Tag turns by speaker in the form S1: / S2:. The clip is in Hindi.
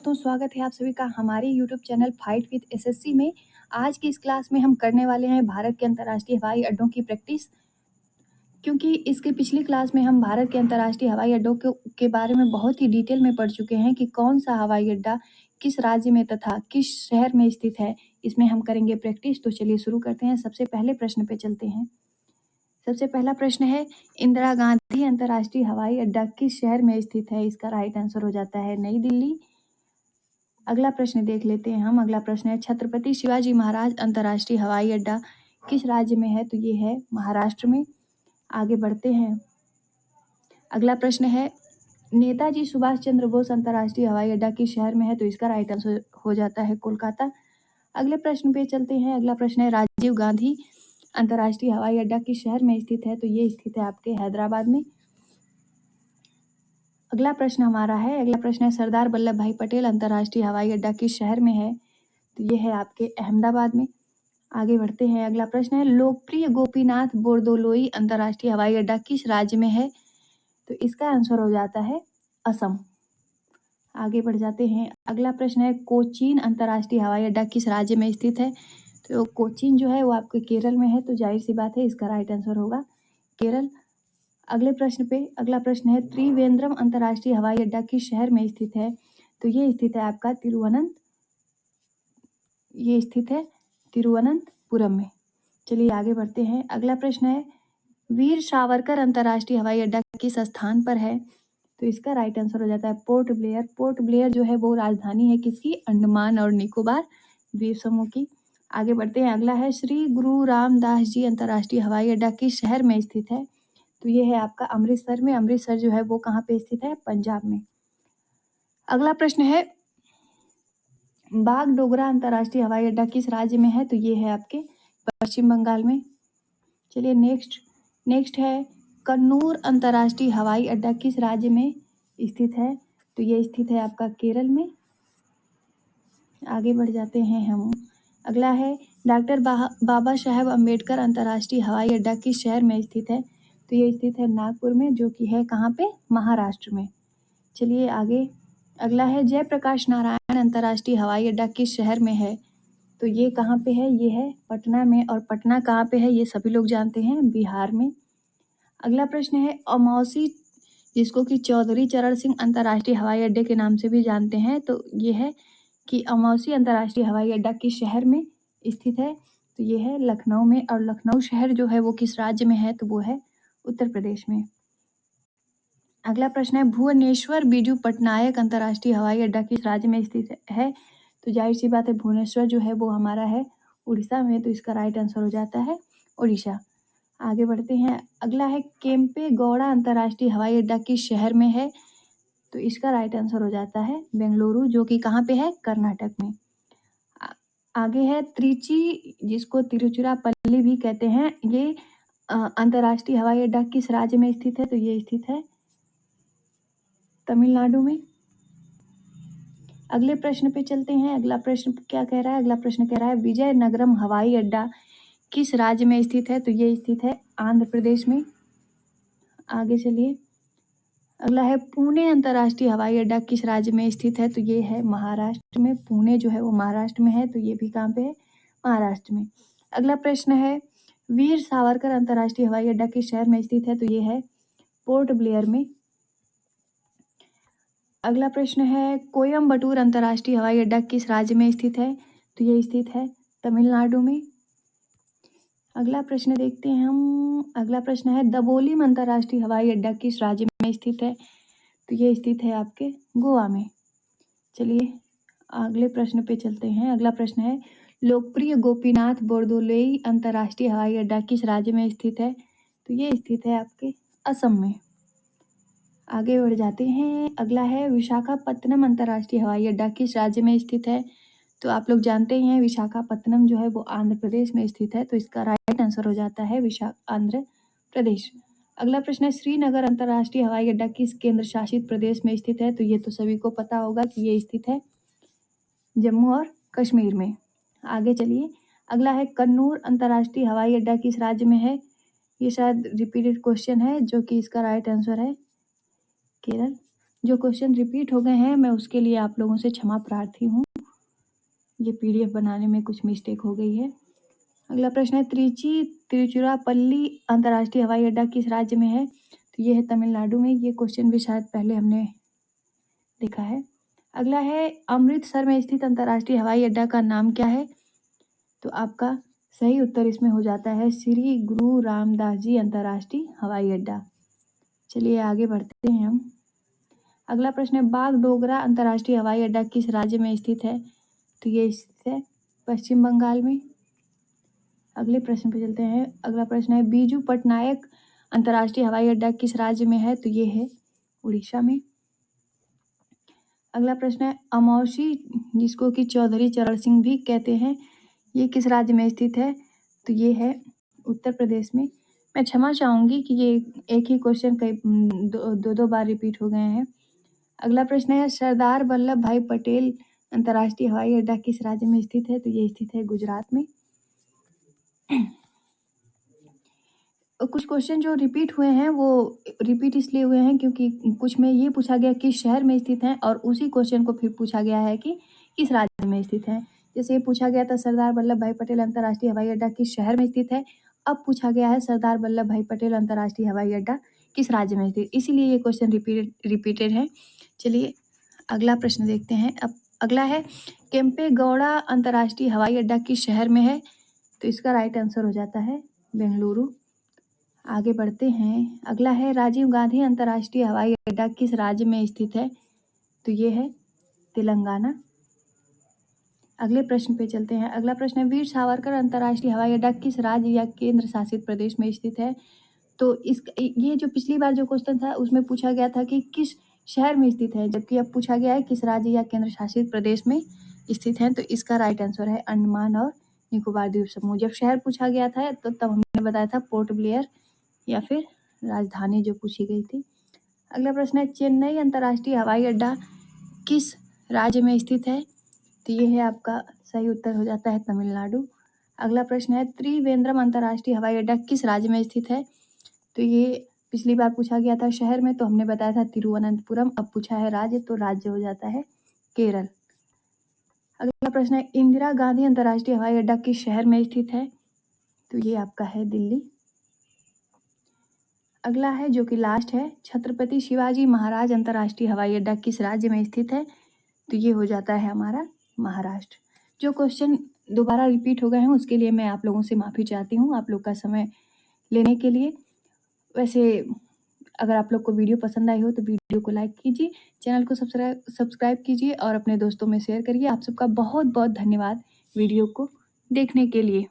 S1: दोस्तों, स्वागत है आप सभी का हमारे YouTube channel fight with SSC में। आज की इस क्लास में हम करने वाले हैं भारत के अंतर्राष्ट्रीय हवाई अड्डों की प्रैक्टिस। क्योंकि इसके पिछली क्लास में हम भारत के अंतर्राष्ट्रीय हवाई अड्डों के बारे में बहुत ही डिटेल में पढ़ चुके हैं कि कौन सा हवाई अड्डा किस राज्य में तथा किस शहर में स्थित है। इसमें हम करेंगे प्रैक्टिस। तो चलिए शुरू करते हैं। सबसे पहले प्रश्न पे चलते हैं। सबसे पहला प्रश्न है, इंदिरा गांधी अंतर्राष्ट्रीय हवाई अड्डा किस शहर में स्थित है? इसका राइट आंसर हो जाता है नई दिल्ली। अगला प्रश्न देख लेते हैं हम। अगला प्रश्न है, छत्रपति शिवाजी महाराज अंतर्राष्ट्रीय हवाई अड्डा किस राज्य में है? तो ये है महाराष्ट्र में। आगे बढ़ते हैं। अगला प्रश्न है, नेताजी सुभाष चंद्र बोस अंतर्राष्ट्रीय हवाई अड्डा किस शहर में है? तो इसका राइट आंसर हो जाता है कोलकाता। अगले प्रश्न पे चलते हैं। अगला प्रश्न है, राजीव गांधी अंतर्राष्ट्रीय हवाई अड्डा किस शहर में स्थित है? तो ये स्थित है आपके हैदराबाद में। अगला प्रश्न है, सरदार वल्लभ भाई पटेल अंतर्राष्ट्रीय हवाई अड्डा किस शहर में है? तो ये है आपके अहमदाबाद में। आगे बढ़ते हैं। अगला प्रश्न है, लोकप्रिय गोपीनाथ बोरदोलोई अंतर्राष्ट्रीय हवाई अड्डा किस राज्य में है? तो इसका आंसर हो जाता है असम। आगे बढ़ जाते हैं। अगला प्रश्न है, कोचीन अंतर्राष्ट्रीय हवाई अड्डा किस राज्य में स्थित है? तो कोचीन जो है वो आपके केरल में है, तो जाहिर सी बात है इसका राइट आंसर होगा केरल। अगला प्रश्न है, त्रिवेंद्रम अंतर्राष्ट्रीय हवाई अड्डा किस शहर में स्थित है? तो ये स्थित है आपका तिरुवनंतपुरम में। चलिए आगे बढ़ते हैं। अगला प्रश्न है, वीर सावरकर अंतर्राष्ट्रीय हवाई अड्डा किस स्थान पर है? तो इसका राइट आंसर हो जाता है पोर्ट ब्लेयर। पोर्ट ब्लेयर जो है वो राजधानी है किसकी? अंडमान और निकोबार द्वीप समूह की। आगे बढ़ते हैं। अगला है, श्री गुरु रामदास जी अंतर्राष्ट्रीय हवाई अड्डा किस शहर में स्थित है? तो ये है आपका अमृतसर में। अमृतसर जो है वो कहाँ पे स्थित है? पंजाब में। अगला प्रश्न है, बागडोगरा अंतर्राष्ट्रीय हवाई अड्डा किस राज्य में है? तो ये है आपके पश्चिम बंगाल में। चलिए नेक्स्ट है, कन्नूर अंतर्राष्ट्रीय हवाई अड्डा किस राज्य में स्थित है? तो ये स्थित है आपका केरल में। आगे बढ़ जाते हैं हम। अगला है, डॉक्टर बाबा साहेब अम्बेडकर अंतर्राष्ट्रीय हवाई अड्डा किस शहर में स्थित है? तो ये स्थित है नागपुर में, जो कि है कहाँ पे? महाराष्ट्र में। चलिए आगे। अगला है, जयप्रकाश नारायण अंतर्राष्ट्रीय हवाई अड्डा किस शहर में है? तो ये कहाँ पे है? ये है पटना में। और पटना कहाँ पे है? ये सभी लोग जानते हैं, बिहार में। अगला प्रश्न है, अमौसी जिसको कि चौधरी चरण सिंह अंतर्राष्ट्रीय हवाई अड्डे के नाम से भी जानते हैं, तो ये है कि अमौसी अंतर्राष्ट्रीय हवाई अड्डा किस शहर में स्थित है? तो ये है लखनऊ में। और लखनऊ शहर जो है वो किस राज्य में है? तो वो है उत्तर प्रदेश में। अगला प्रश्न है, भुवनेश्वर बीजू पटनायक अंतर्राष्ट्रीय हवाई अड्डा किस राज्य में स्थित है? तो जाहिर सी बात है भुवनेश्वर जो है वो हमारा है उड़ीसा में, तो इसका राइट आंसर हो जाता है उड़ीसा। आगे बढ़ते हैं। अगला है, केम्पे गौड़ा अंतर्राष्ट्रीय हवाई अड्डा किस शहर में है? तो इसका राइट आंसर हो जाता है बेंगलुरु, जो कि कहाँ पे है? कर्नाटक में। आगे है, त्रिची जिसको तिरुचिरापल्ली भी कहते हैं, ये अंतर्राष्ट्रीय हवाई अड्डा किस राज्य में स्थित है? तो ये स्थित है तमिलनाडु में। अगले प्रश्न पे चलते हैं। अगला प्रश्न क्या कह रहा है? अगला प्रश्न कह रहा है, विजयनगरम हवाई अड्डा किस राज्य में स्थित है? तो ये स्थित है आंध्र प्रदेश में। आगे चलिए। अगला है, पुणे अंतर्राष्ट्रीय हवाई अड्डा किस राज्य में स्थित है? तो ये है महाराष्ट्र में। पुणे जो है वो महाराष्ट्र में है, तो ये भी कहाँ पे है? महाराष्ट्र में। अगला प्रश्न है, वीर सावरकर अंतर्राष्ट्रीय हवाई अड्डा किस शहर में स्थित है? तो ये है पोर्ट ब्लेयर में। अगला प्रश्न है, कोयम्बटूर अंतर्राष्ट्रीय हवाई अड्डा किस राज्य में स्थित है? तो ये स्थित है तमिलनाडु में। अगला प्रश्न देखते हैं हम। अगला प्रश्न है, दबोलिम अंतर्राष्ट्रीय हवाई अड्डा किस राज्य में स्थित है? तो ये स्थित है आपके गोवा में। चलिए अगले प्रश्न पे चलते हैं। अगला प्रश्न है, लोकप्रिय गोपीनाथ बोरदोलोई अंतर्राष्ट्रीय हवाई अड्डा किस राज्य में स्थित है? तो ये स्थित है आपके असम में। आगे बढ़ जाते हैं। अगला है, विशाखापत्तनम अंतर्राष्ट्रीय हवाई अड्डा किस राज्य में स्थित है? तो आप लोग जानते ही हैं विशाखापत्तनम जो है वो आंध्र प्रदेश में स्थित है, तो इसका राइट आंसर हो जाता है आंध्र प्रदेश। अगला प्रश्न है, श्रीनगर अंतर्राष्ट्रीय हवाई अड्डा किस केंद्र शासित प्रदेश में स्थित है? तो ये तो सभी को पता होगा कि ये स्थित है जम्मू और कश्मीर में। आगे चलिए। अगला है, कन्नूर अंतर्राष्ट्रीय हवाई अड्डा किस राज्य में है? ये शायद रिपीटेड क्वेश्चन है, जो कि इसका राइट आंसर है केरल। जो क्वेश्चन रिपीट हो गए हैं मैं उसके लिए आप लोगों से क्षमा प्रार्थी हूँ। ये पीडीएफ बनाने में कुछ मिस्टेक हो गई है। अगला प्रश्न है त्रिची तिरुचिरापल्ली अंतर्राष्ट्रीय हवाई अड्डा किस राज्य में है? तो ये है तमिलनाडु में। ये क्वेश्चन भी शायद पहले हमने देखा है। अगला है अमृतसर में स्थित अंतर्राष्ट्रीय हवाई अड्डा का नाम क्या है? तो आपका सही उत्तर इसमें हो जाता है श्री गुरु रामदास जी अंतर्राष्ट्रीय हवाई अड्डा। चलिए आगे बढ़ते हैं हम। अगला प्रश्न है बागडोगरा अंतर्राष्ट्रीय हवाई अड्डा किस राज्य में स्थित है? तो ये स्थित है पश्चिम बंगाल में। अगले प्रश्न पे चलते हैं। अगला प्रश्न है बीजू पटनायक अंतर्राष्ट्रीय हवाई अड्डा किस राज्य में है? तो ये है उड़ीसा में। अगला प्रश्न है अमौसी जिसको कि चौधरी चरण सिंह भी कहते हैं, ये किस राज्य में स्थित है? तो ये है उत्तर प्रदेश में। मैं क्षमा चाहूँगी कि ये एक ही क्वेश्चन कई दो बार रिपीट हो गए हैं। अगला प्रश्न है सरदार वल्लभ भाई पटेल अंतर्राष्ट्रीय हवाई अड्डा किस राज्य में स्थित है? तो ये स्थित है गुजरात में। कुछ क्वेश्चन जो रिपीट हुए हैं वो रिपीट इसलिए हुए हैं क्योंकि कुछ में ये पूछा गया किस शहर में स्थित है और उसी क्वेश्चन को फिर पूछा गया है कि किस राज्य में स्थित है। जैसे ये पूछा गया था सरदार वल्लभ भाई पटेल अंतर्राष्ट्रीय हवाई अड्डा किस शहर में स्थित है, अब पूछा गया है सरदार वल्लभ भाई पटेल अंतर्राष्ट्रीय हवाई अड्डा किस राज्य में स्थित, इसीलिए ये क्वेश्चन रिपीटेड है। चलिए अगला प्रश्न देखते हैं। अब अगला है केम्पेगौड़ा अंतर्राष्ट्रीय हवाई अड्डा किस शहर में है? तो इसका राइट आंसर हो जाता है बेंगलुरु। आगे बढ़ते हैं। अगला है राजीव गांधी अंतर्राष्ट्रीय हवाई अड्डा किस राज्य में स्थित है? तो ये है तेलंगाना। अगले प्रश्न पे चलते हैं। अगला प्रश्न है वीर सावरकर अंतर्राष्ट्रीय हवाई अड्डा किस राज्य या केंद्र शासित प्रदेश में स्थित है? तो इस ये जो पिछली बार जो क्वेश्चन था उसमें पूछा गया था कि किस शहर में स्थित है, जबकि अब पूछा गया है किस राज्य या केंद्र शासित प्रदेश में स्थित है। तो इसका राइट आंसर है अंडमान और निकोबार द्वीप समूह। जब शहर पूछा गया था तो तब हमने बताया था पोर्ट ब्लेयर या फिर राजधानी जो पूछी गई थी। अगला प्रश्न है चेन्नई अंतर्राष्ट्रीय हवाई अड्डा किस राज्य में स्थित है? तो ये है आपका सही उत्तर हो जाता है तमिलनाडु। अगला प्रश्न है त्रिवेंद्रम अंतर्राष्ट्रीय हवाई अड्डा किस राज्य में स्थित है? तो ये पिछली बार पूछा गया था शहर में, तो हमने बताया था तिरुवनंतपुरम। अब पूछा है राज्य, तो राज्य हो जाता है केरल। अगला प्रश्न है इंदिरा गांधी अंतर्राष्ट्रीय हवाई अड्डा किस शहर में स्थित है? तो ये आपका है दिल्ली। अगला है जो कि लास्ट है छत्रपति शिवाजी महाराज अंतर्राष्ट्रीय हवाई अड्डा किस राज्य में स्थित है? तो ये हो जाता है हमारा महाराष्ट्र। जो क्वेश्चन दोबारा रिपीट हो गए हैं उसके लिए मैं आप लोगों से माफ़ी चाहती हूँ आप लोग का समय लेने के लिए। वैसे अगर आप लोग को वीडियो पसंद आई हो तो वीडियो को लाइक कीजिए, चैनल को सब्सक्राइब कीजिए और अपने दोस्तों में शेयर करिए। आप सबका बहुत बहुत धन्यवाद वीडियो को देखने के लिए।